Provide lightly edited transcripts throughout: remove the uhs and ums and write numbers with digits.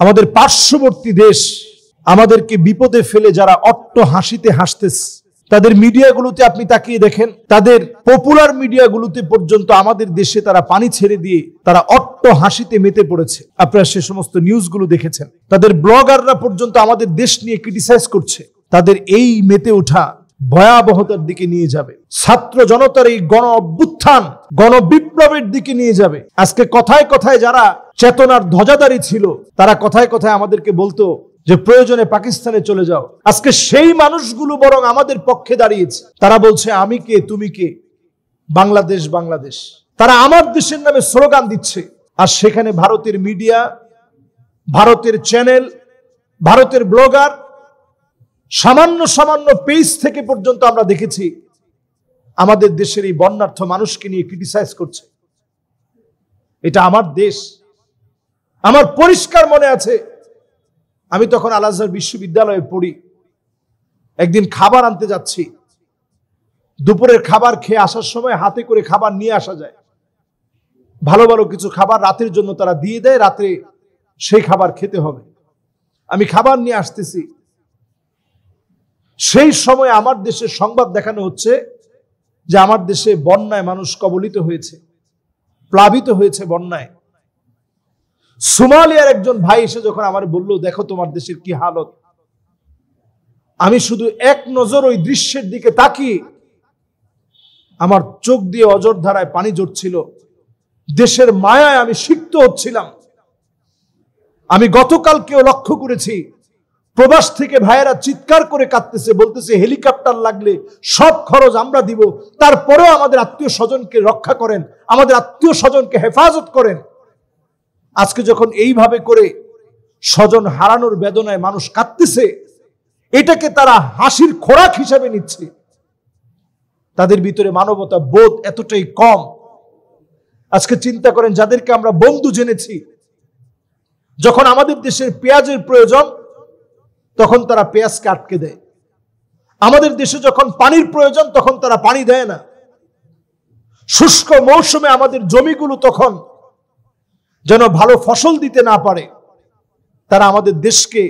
আমাদের পার্শ্ববর্তী দেশ আমাদেরকে বিপদে ফেলে যারা অট্ট হাসিতে হাসতেছে, তাদের মিডিয়াগুলোতে আপনি তাকিয়ে দেখেন, তাদের পপুলার মিডিয়াগুলোতে পর্যন্ত আমাদের দেশে তারা পানি ছেড়ে দিয়ে তারা অট্ট হাসিতে মেতে পড়েছে। আপনারা সে সমস্ত নিউজগুলো দেখেছেন। তাদের ব্লগাররা পর্যন্ত আমাদের দেশ নিয়ে ক্রিটিসাইজ করছে। তাদের এই মেতে ওঠা ভয়াবহতার দিকে নিয়ে যাবে, ছাত্র জনতার এই গণ অভ্যুত্থান, গণবিপ্লবের দিকে নিয়ে যাবে। আজকে কথায় কথায় যারা চেতনার ধ্বজাধারী ছিল, তারা কথায় কথায় আমাদেরকে বলতো যে প্রয়োজনে পাকিস্তানে চলে যাও। আজকে সেই মানুষগুলো বরং আমাদের পক্ষে দাঁড়িয়েছে। তারা বলছে আমি কে, তুমি কে, বাংলাদেশ বাংলাদেশ। তারা আমার দেশের নামে স্লোগান দিচ্ছে। আর সেখানে ভারতের মিডিয়া, ভারতের চ্যানেল, ভারতের ব্লগার, সামান্য সামান্য পেজ থেকে পর্যন্ত আমরা দেখেছি আমাদের দেশের এই বন্যার্থ মানুষকে নিয়ে ক্রিটিসাইজ করছে। এটা আমার দেশ। আমার পরিষ্কার মনে আছে, আমি তখন আল আজহার বিশ্ববিদ্যালয়ে পড়ি। একদিন খাবার আনতে যাচ্ছি, দুপুরের খাবার খেয়ে আসার সময় হাতে করে খাবার নিয়ে আসা যায়। ভালো ভালো কিছু খাবার রাতের জন্য তারা দিয়ে দেয়, রাতে সেই খাবার খেতে হবে। আমি খাবার নিয়ে আসতেছি, সেই সময় আমার দেশের সংবাদ দেখানো হচ্ছে যে আমার দেশে বন্যায় মানুষ কবলিত হয়েছে, প্লাবিত হয়েছে বন্যায়। সোমালিয়ার একজন ভাই এসে যখন আমার বলল, দেখো তোমার দেশের কি হালত, আমি শুধু এক নজর ওই দৃশ্যের দিকে তাকিয়ে আমার চোখ দিয়ে অঝর ধারায় পানি ঝরছিল। দেশের মায়ায় আমি সিক্ত হচ্ছিলাম। আমি গতকালকেও লক্ষ্য করেছি, প্রবাস থেকে ভাইয়েরা চিৎকার করে কাঁদতেছে, বলতেছে হেলিকপ্টার লাগলে সব খরচ আমরা দিব, তারপরেও আমাদের আত্মীয় স্বজনকে রক্ষা করেন, আমাদের আত্মীয় স্বজনকে হেফাজত করেন। আজকে যখন এইভাবে করে স্বজন হারানোর বেদনায় মানুষ কাঁদতেছে, এটাকে তারা হাসির খোরাক হিসাবে নিচ্ছে। তাদের ভিতরে মানবতা বোধ এতটাই কম। আজকে চিন্তা করেন, যাদেরকে আমরা বন্ধু জেনেছি, যখন আমাদের দেশের পেঁয়াজের প্রয়োজন তখন তারা পেঁয়াজকে আটকে দেয়। আমাদের দেশে যখন পানির প্রয়োজন তখন তারা পানি দেয় না। শুষ্ক মৌসুমে আমাদের জমিগুলো তখন যেন ভালো ফসল দিতে না পারে, তারা আমাদের দেশকে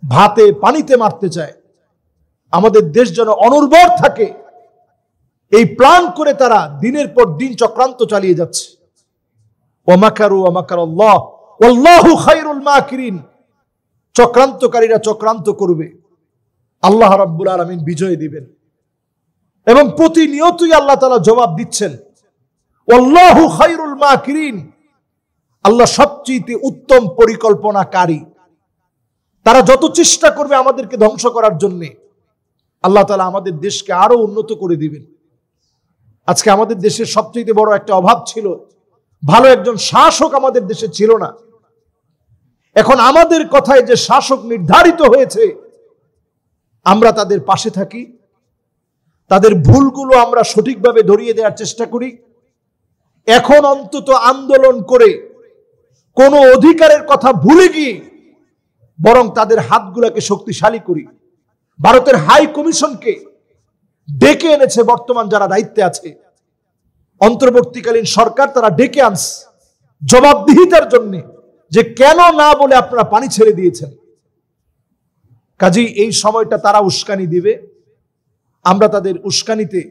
ভাতে পানিতে মারতে চায়। আমাদের দেশ যেন অনুর্বর থাকে, এই প্ল্যান করে তারা দিনের পর দিন চক্রান্ত চালিয়ে যাচ্ছে। ওয়া মাকারু ওয়া মাকারাল্লাহ ওয়াল্লাহু খায়রুল মাকিরিন। চক্রান্তকারীরা চক্রান্ত করবে, আল্লাহ রাব্বুল আলামিন বিজয় দিবেন। এবং প্রতিনিয়তই আল্লাহ তাআলা জবাব দিচ্ছেন, ওয়াল্লাহু খায়রুল মাকিরিন। আল্লাহ সবচেয়ে উত্তম পরিকল্পনাকারী। তারা যত চেষ্টা করবে আমাদেরকে ধ্বংস করার জন্য, আল্লাহ তাআলা আমাদের দেশকে আরো উন্নত করে দিবেন। আজকে আমাদের দেশের সবচেয়ে বড় একটা অভাব ছিল, ভালো একজন শাসক আমাদের দেশে ছিল না। এখন আমাদের কথায় যে শাসক নির্ধারিত হয়েছে, আমরা তাদের পাশে থাকি, তাদের ভুলগুলো আমরা সঠিকভাবে ধরিয়ে দেওয়ার চেষ্টা করি। এখন অন্তত আন্দোলন করে কোনো অধিকারের কথা ভুলে গিয়ে বরং তাদের হাতগুলোকে শক্তিশালী করি। ভারতের হাই কমিশনকে ডেকে এনেছে বর্তমান যারা দায়িত্বে আছে, অন্তর্বর্তীকালীন সরকার, তারা ডেকে আনছে জবাবদিহিতার জন্য, যে কেন না বলে আপনারা পানি ছেড়ে দিয়েছেন। কাজেই এই সময়টা তারা উস্কানি দিবে, আমরা তাদের উস্কানিতে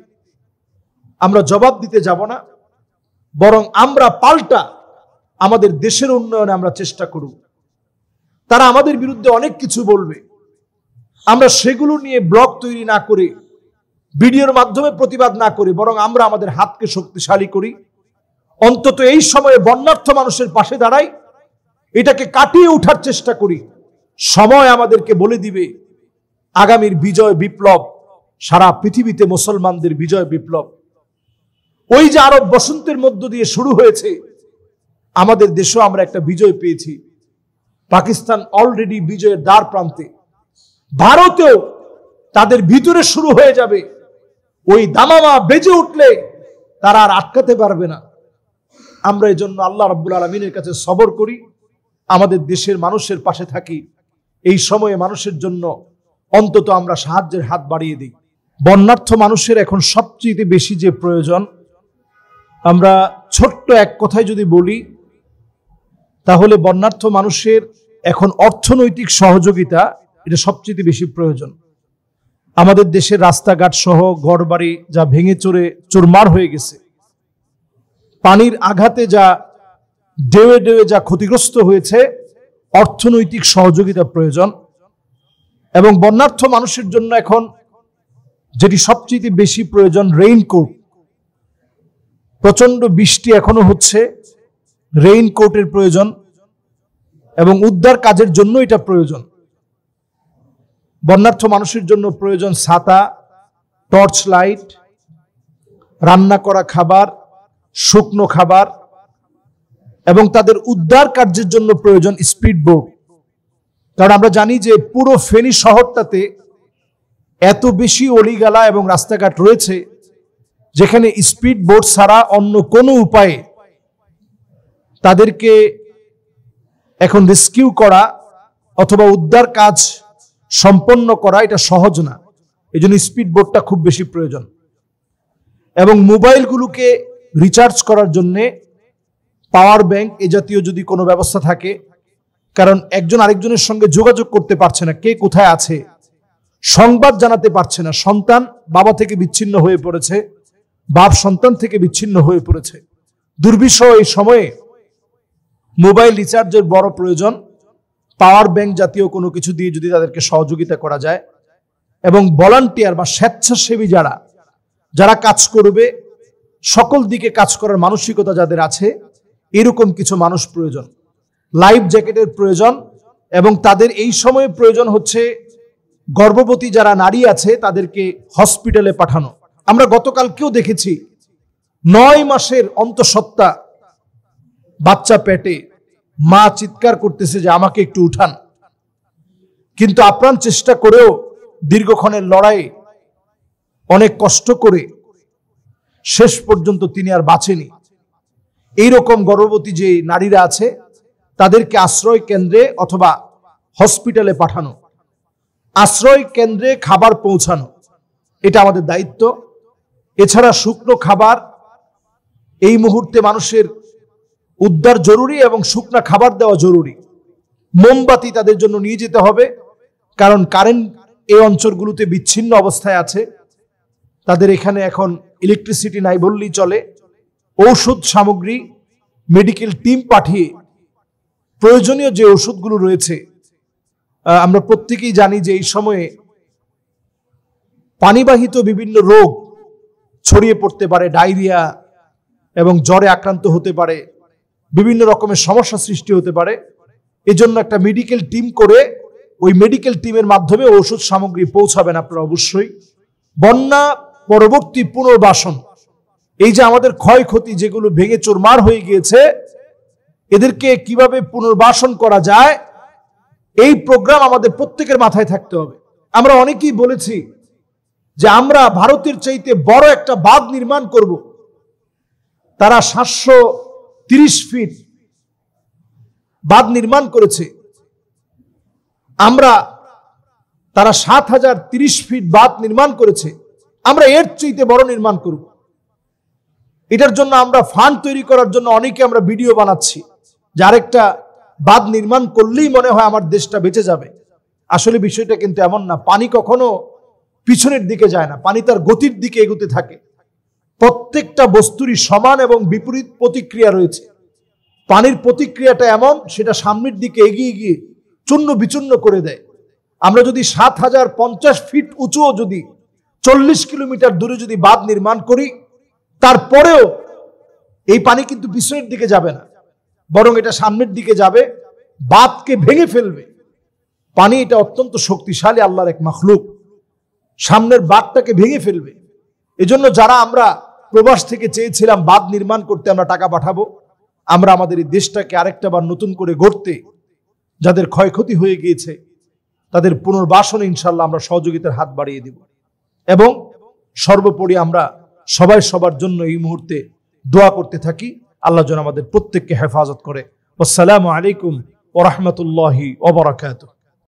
আমরা জবাব দিতে যাব না, বরং আমরা পাল্টা আমাদের দেশের উন্নয়নে আমরা চেষ্টা করব। তারা আমাদের বিরুদ্ধে অনেক কিছু বলবে, আমরা সেগুলো নিয়ে ব্লগ তৈরি না করে, ভিডিওর মাধ্যমে প্রতিবাদ না করে, বরং আমরা আমাদের হাতকে শক্তিশালী করি। অন্তত এই সময়ে বন্যার্থ মানুষের পাশে দাঁড়াই, এটাকে কাটিয়ে ওঠার চেষ্টা করি। সময় আমাদেরকে বলে দিবে আগামীর বিজয় বিপ্লব, সারা পৃথিবীতে মুসলমানদের বিজয় বিপ্লব। ওই যে আরব বসন্তের মধ্য দিয়ে শুরু হয়েছে, আমাদের দেশেও আমরা একটা বিজয় পেয়েছি। পাকিস্তান অলরেডি বিজয়ের দ্বার প্রান্তে, ভারতেও তাদের ভিতরে শুরু হয়ে যাবে। ওই দামামা বেজে উঠলে তারা আর আটকাতে পারবে না। আমরা এই জন্য আল্লাহ রাব্বুল আলামিনের কাছে সবর করি, আমাদের দেশের মানুষের পাশে থাকি। এই সময়ে মানুষের জন্য অন্তত আমরা সাহায্যের হাত বাড়িয়ে দিই। বন্যার্থ মানুষের এখন সবচেয়ে বেশি যে প্রয়োজন, আমরা ছোট্ট এক কথায় যদি বলি, তাহলে বন্যার্থ মানুষের এখন অর্থনৈতিক সহযোগিতা এটা সবচেয়ে বেশি প্রয়োজন। আমাদের দেশের রাস্তাঘাট সহ ঘরবাড়ি যা ভেঙে চুরমার হয়ে গেছে, পানির আঘাতে যা ঢেউয়ে ঢেউয়ে যা ক্ষতিগ্রস্ত হয়েছে, অর্থনৈতিক সহযোগিতা প্রয়োজন। এবং বন্যার্থ মানুষের জন্য এখন যেটি সবচেয়ে বেশি প্রয়োজন, রেইনকোট। প্রচন্ড বৃষ্টি এখনো হচ্ছে, রেইনকোটের প্রয়োজন এবং উদ্ধার কাজের জন্য এটা প্রয়োজন। বন্যার্থ মানুষের জন্য প্রয়োজন ছাতা, টর্চ লাইট, রান্না করা খাবার, শুকনো খাবার, এবং তাদের উদ্ধার কার্যের জন্য প্রয়োজন স্পিড বোট। কারণ আমরা জানি যে পুরো ফেনী শহরটাতে এত বেশি অলিগালা এবং রাস্তাঘাট রয়েছে যেখানে স্পিড বোট ছাড়া অন্য কোনো উপায়ে তাদেরকে এখন রেস্কিউ করা অথবা উদ্ধার কাজ সম্পন্ন করা এটা সহজ না। এই জন্য স্পিড বোটটা খুব বেশি প্রয়োজন। এবং মোবাইলগুলোকে রিচার্জ করার জন্য পাওয়ার ব্যাংক এ জাতীয় যদি কোনো ব্যবস্থা থাকে, কারণ একজন আরেকজনের সঙ্গে যোগাযোগ করতে পারছে না, কে কোথায় আছে, সংবাদ জানাতে পারছে না। সন্তান বাবা থেকে বিচ্ছিন্ন হয়ে পড়েছে, বাপ সন্তান থেকে বিচ্ছিন্ন হয়ে পড়েছে। দুর্বিষহ এই সময়ে মোবাইল রিচার্জের বড় প্রয়োজন। পাওয়ার ব্যাংক জাতীয় কোনো কিছু দিয়ে যদি তাদেরকে সহযোগিতা করা যায়, এবং ভলান্টিয়ার বা স্বেচ্ছাসেবী যারা কাজ করবে, সকল দিকে কাজ করার মানসিকতা যাদের আছে, এরকম কিছু মানুষ প্রয়োজন। লাইফ জ্যাকেটের প্রয়োজন, এবং তাদের এই সময়ে প্রয়োজন হচ্ছে গর্ভবতী যারা নারী আছে তাদেরকে হসপিটালে পাঠানো। আমরা গতকালকেও দেখেছি 9 মাসের অন্তঃসত্ত্বা বাচ্চা পেটে, মা চিৎকার করতেছে যে আমাকে একটু উঠান, কিন্তু আপ্রাণ চেষ্টা করেও দীর্ঘক্ষণের লড়াই অনেক কষ্ট করে শেষ পর্যন্ত তিনি আর বাঁচেনি। এইরকম গর্ভবতী যে নারীরা আছে তাদেরকে আশ্রয় কেন্দ্রে অথবা হসপিটালে পাঠানো, আশ্রয় কেন্দ্রে খাবার পৌঁছানো, এটা আমাদের দায়িত্ব। এছাড়া শুকনো খাবার এই মুহূর্তে মানুষের উদ্ধার জরুরি এবং শুকনো খাবার দেওয়া জরুরি। মোমবাতি তাদের জন্য নিয়ে যেতে হবে, কারণ কারেন্ট এই অঞ্চলগুলোতে বিচ্ছিন্ন অবস্থায় আছে। তাদের এখানে এখন ইলেকট্রিসিটি নাই বললেই চলে। ঔষধ সামগ্রী, মেডিকেল টিম পাঠিয়ে প্রয়োজনীয় যে ওষুধগুলো রয়েছে, আমরা প্রত্যেকেই জানি যে এই সময়ে পানিবাহিত বিভিন্ন রোগ ছড়িয়ে পড়তে পারে, ডায়রিয়া এবং জ্বরে আক্রান্ত হতে পারে, বিভিন্ন রকমের সমস্যা সৃষ্টি হতে পারে। এজন্য একটা মেডিকেল টিম করে ওই মেডিকেল টিমের মাধ্যমে ওষুধ সামগ্রী পৌঁছাবেন আপনারা অবশ্যই। বন্যা পরবর্তী পুনর্বাসন, এই যে আমাদের ক্ষয়ক্ষতি যেগুলো ভেঙে চুরমার হয়ে গিয়েছে, এদেরকে কিভাবে পুনর্বাসন করা যায়, এই প্রোগ্রাম আমাদের প্রত্যেকের মাথায় থাকতে হবে। আমরা অনেকেই বলেছি যে আমরা ভারতের চাইতে বড় একটা বাঁধ নির্মাণ করব। তারা 730 ফিট বাঁধ নির্মাণ করেছে, তারা 7030 ফিট বাঁধ নির্মাণ করেছে। আমরা এর চাইতে বড় নির্মাণ করব। এটার জন্য আমরা ফান্ড তৈরি করার জন্য অনেকে আমরা ভিডিও বানাচ্ছি যে আরেকটা বাঁধ নির্মাণ করলেই মনে হয় আমার দেশটা বেঁচে যাবে। আসলে বিষয়টা কিন্তু এমন না। পানি কখনো পিছনের দিকে যায় না, পানি তার গতির দিকে এগোতে থাকে। প্রত্যেকটা বস্তুরই সমান এবং বিপরীত প্রতিক্রিয়া রয়েছে। পানির প্রতিক্রিয়াটা এমন, সেটা সামনের দিকে এগিয়ে গিয়ে চূর্ণ বিচূর্ণ করে দেয়। আমরা যদি 7050 ফিট উঁচুও যদি 40 কিলোমিটার দূরে যদি বাঁধ নির্মাণ করি, তারপরেও এই পানি কিন্তু পিছনের দিকে যাবে না, বরং এটা সামনের দিকে যাবে, বাঁধকে ভেঙে ফেলবে। পানি এটা অত্যন্ত শক্তিশালী আল্লাহর এক মাখলুক, সামনের বাঁধটাকে ভেঙে ফেলবে। এজন্য যারা আমরা প্রবাস থেকে চেয়েছিলাম বাঁধ নির্মাণ করতে, আমরা টাকা পাঠাবো, আমরা আমাদের এই দেশটাকে আরেকটা বার নতুন করে গড়তে, যাদের ক্ষয়ক্ষতি হয়ে গিয়েছে তাদের পুনর্বাসনে ইনশাল্লাহ আমরা সহযোগিতার হাত বাড়িয়ে দেব। এবং সর্বোপরি আমরা সবাই সবার জন্য এই মুহূর্তে দোয়া করতে থাকি, আল্লাহ যেন আমাদের প্রত্যেককে হেফাজত করে। আসসালামু আলাইকুম ওয়া রাহমাতুল্লাহি ওয়া বারাকাতুহু।